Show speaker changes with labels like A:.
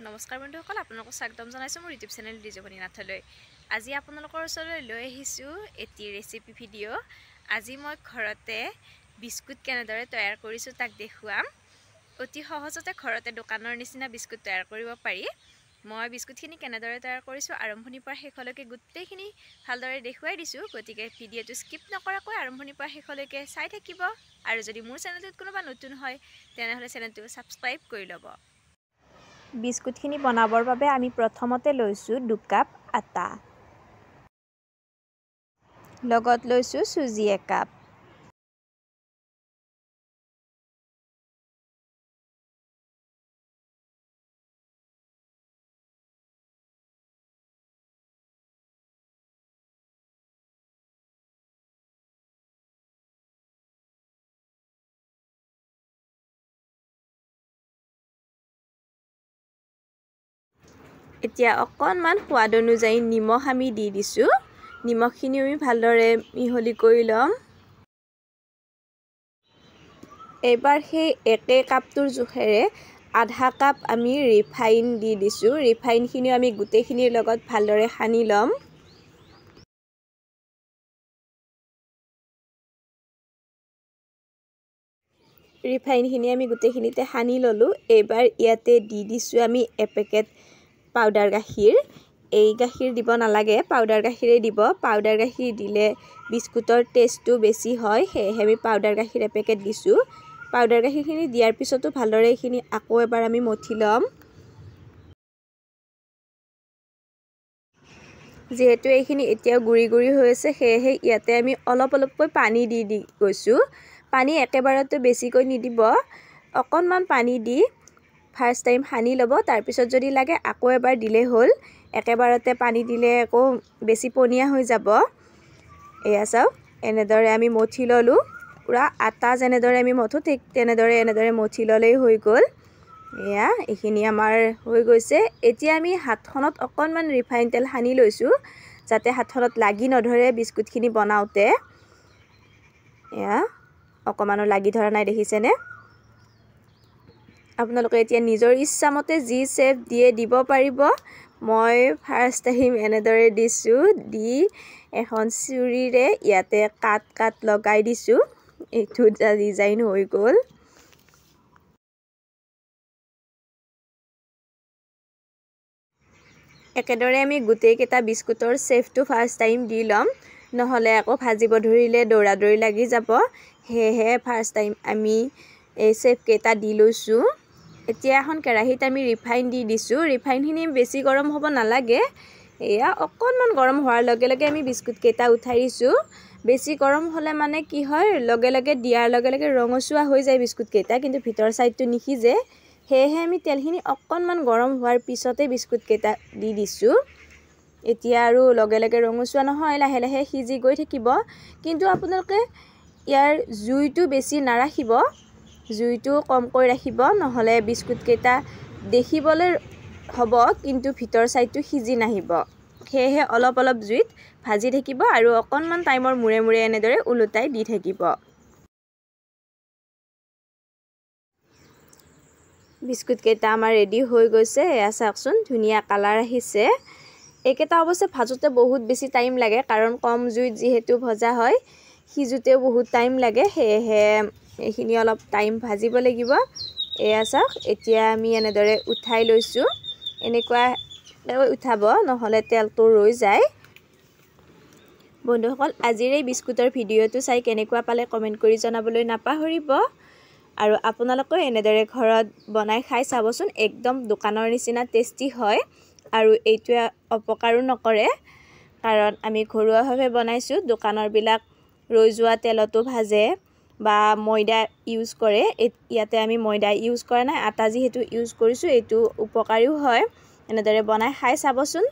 A: নমস্কাৰ বন্ধুসকল, আপোনালোকক স্বাগতম জনাইছোঁ মোৰ ইউটিউব চেনেল ডিজবনী নাথলৈ। আজি আপোনালোকৰ ওচৰলৈ লৈ আহিছোঁ এটি ৰেচিপি ভিডিঅ'। আজি মই ঘৰতে বিস্কুট কেনেদৰে তৈয়াৰ কৰিছোঁ তাক দেখুৱাম। অতি সহজতে ঘৰতে দোকানৰ নিচিনা বিস্কুট তৈয়াৰ কৰিব পাৰি। মই বিস্কুটখিনি কেনেদৰে তৈয়াৰ কৰিছোঁ আৰম্ভণিৰ পৰা শেষলৈকে গোটেইখিনি ভালদৰে দেখুৱাই দিছোঁ। গতিকে ভিডিঅ'টো স্কিপ নকৰাকৈ আৰম্ভণিৰ পৰা শেষলৈকে চাই থাকিব। আৰু যদি মোৰ চেনেলটোত কোনোবা নতুন হয় তেনেহ'লে চেনেলটো ছাবস্ক্ৰাইব কৰি ল'ব।
B: বিস্কুটখিনি বনাবৰ বাবে আমি প্ৰথমতে লৈছোঁ 2 কাপ আটা, লগত লৈছোঁ চুজি 1 কাপ। এতিয়া অকণমান সোৱাদ অনুযায়ী নিমখ আমি দি দিছোঁ। নিমখখিনি আমি ভালদৰে মিহলি কৰি ল'ম। এইবাৰ সেই একে কাপটোৰ জোখেৰে আধা কাপ আমি ৰিফাইন দি দিছোঁ। ৰিফাইনখিনিও আমি গোটেইখিনিৰ লগত ভালদৰে সানি ল'ম। ৰিফাইনখিনি আমি গোটেইখিনিতে সানি ল'লোঁ। এইবাৰ ইয়াতে দি দিছোঁ আমি এপেকেট পাউডাৰ গাখীৰ। এই গাখীৰ দিব নালাগে, পাউডাৰ গাখীৰেই দিব। পাউডাৰ গাখীৰ দিলে বিস্কুটৰ টেষ্টটো বেছি হয়, সেয়েহে আমি পাউডাৰ গাখীৰ এপেকেট দিছোঁ। পাউডাৰ গাখীৰখিনি দিয়াৰ পিছতো ভালদৰে এইখিনি আকৌ এবাৰ আমি মঠি ল'ম। যিহেতু এইখিনি এতিয়াও গুড়ি গুড়ি হৈ আছে, সেয়েহে ইয়াতে আমি অলপ অলপকৈ পানী দি গৈছোঁ। পানী একেবাৰতে বেছিকৈ নিদিব, অকণমান পানী দি ফাৰ্ষ্ট টাইম সানি ল'ব। তাৰপিছত যদি লাগে আকৌ এবাৰ দিলেই হ'ল। একেবাৰতে পানী দিলে আকৌ বেছি পনীয়া হৈ যাব। এয়া চাওক, এনেদৰে আমি মঠি ল'লোঁ। পূৰা আটা যেনেদৰে আমি মঠোঁ ঠিক এনেদৰে মঠি ল'লেই হৈ গ'ল। এয়া এইখিনি আমাৰ হৈ গৈছে। এতিয়া আমি হাতখনত অকণমান ৰিফাইন তেল সানি লৈছোঁ, যাতে হাতখনত লাগি নধৰে বিস্কুটখিনি বনাওঁতে। এয়া অকণমানো লাগি ধৰা নাই, দেখিছেনে? আপোনালোকে এতিয়া নিজৰ ইচ্ছামতে যি শ্বেপ দিয়ে দিব পাৰিব। মই ফাৰ্ষ্ট টাইম এনেদৰে দিছোঁ, দি এখন চুৰিৰে ইয়াতে কাট লগাই দিছোঁ। এইটো এটা ডিজাইন হৈ গ'ল। একেদৰে আমি গোটেইকেইটা বিস্কুটৰ শ্বেপটো ফাৰ্ষ্ট টাইম দি ল'ম, নহ'লে আকৌ ভাজিব ধৰিলে দৌৰা দৌৰি লাগি যাব। সেয়েহে ফাৰ্ষ্ট টাইম আমি এই শ্বেপকেইটা দি লৈছোঁ। এতিয়া এখন কেৰাহীত আমি ৰিফাইন দি দিছোঁ। ৰিফাইনখিনি বেছি গৰম হ'ব নালাগে। এয়া অকণমান গৰম হোৱাৰ লগে লগে আমি বিস্কুটকেইটা উঠাই দিছোঁ। বেছি গৰম হ'লে মানে কি হয়, লগে লগে দিয়াৰ লগে লগে ৰঙচুৱা হৈ যায় বিস্কুটকেইটা, কিন্তু ভিতৰ ছাইডটো নিসিজে। সেয়েহে আমি তেলখিনি অকণমান গৰম হোৱাৰ পিছতে বিস্কুটকেইটা দি দিছোঁ। এতিয়া আৰু লগে লগে ৰঙচুৱা নহয়, লাহে লাহে সিজি গৈ থাকিব। কিন্তু আপোনালোকে ইয়াৰ জুইটো বেছি নাৰাখিব, জুইটো কমকৈ ৰাখিব, নহ'লে বিস্কুটকেইটা দেখিবলৈ হ'ব কিন্তু ভিতৰ ছাইডটো সিজি নাহিব। সেয়েহে অলপ অলপ জুইত ভাজি থাকিব আৰু অকণমান টাইমৰ মূৰে মূৰে এনেদৰে ওলোটাই দি থাকিব। বিস্কুটকেইটা আমাৰ ৰেডি হৈ গৈছে। এয়া চাওকচোন, ধুনীয়া কালাৰ আহিছে। এইকেইটা অৱশ্যে ভাজোঁতে বহুত বেছি টাইম লাগে, কাৰণ কম জুইত যিহেতু ভজা হয়, সিজোতেও বহুত টাইম লাগে। সেয়েহে এইখিনি অলপ টাইম ভাজিব লাগিব। এয়া চাওক, এতিয়া আমি এনেদৰে উঠাই লৈছোঁ। এনেকুৱাকৈ উঠাব, নহ'লে তেলটো ৰৈ যায়। বন্ধুসকল, আজিৰ এই বিস্কুটৰ ভিডিঅ'টো চাই কেনেকুৱা পালে কমেণ্ট কৰি জনাবলৈ নাপাহৰিব। আৰু আপোনালোকেও এনেদৰে ঘৰত বনাই খাই চাবচোন, একদম দোকানৰ নিচিনা টেষ্টি হয়। আৰু এইটোৱে অপকাৰো নকৰে, কাৰণ আমি ঘৰুৱাভাৱে বনাইছোঁ। দোকানৰবিলাক ৰৈ যোৱা তেলতো ভাজে বা ময়দা ইউজ কৰে। ইয়াতে আমি ময়দা ইউজ কৰা নাই, আটা যিহেতু ইউজ কৰিছোঁ। এইটো উপকাৰীও হয়। এনেদৰে বনাই খাই চাবচোন।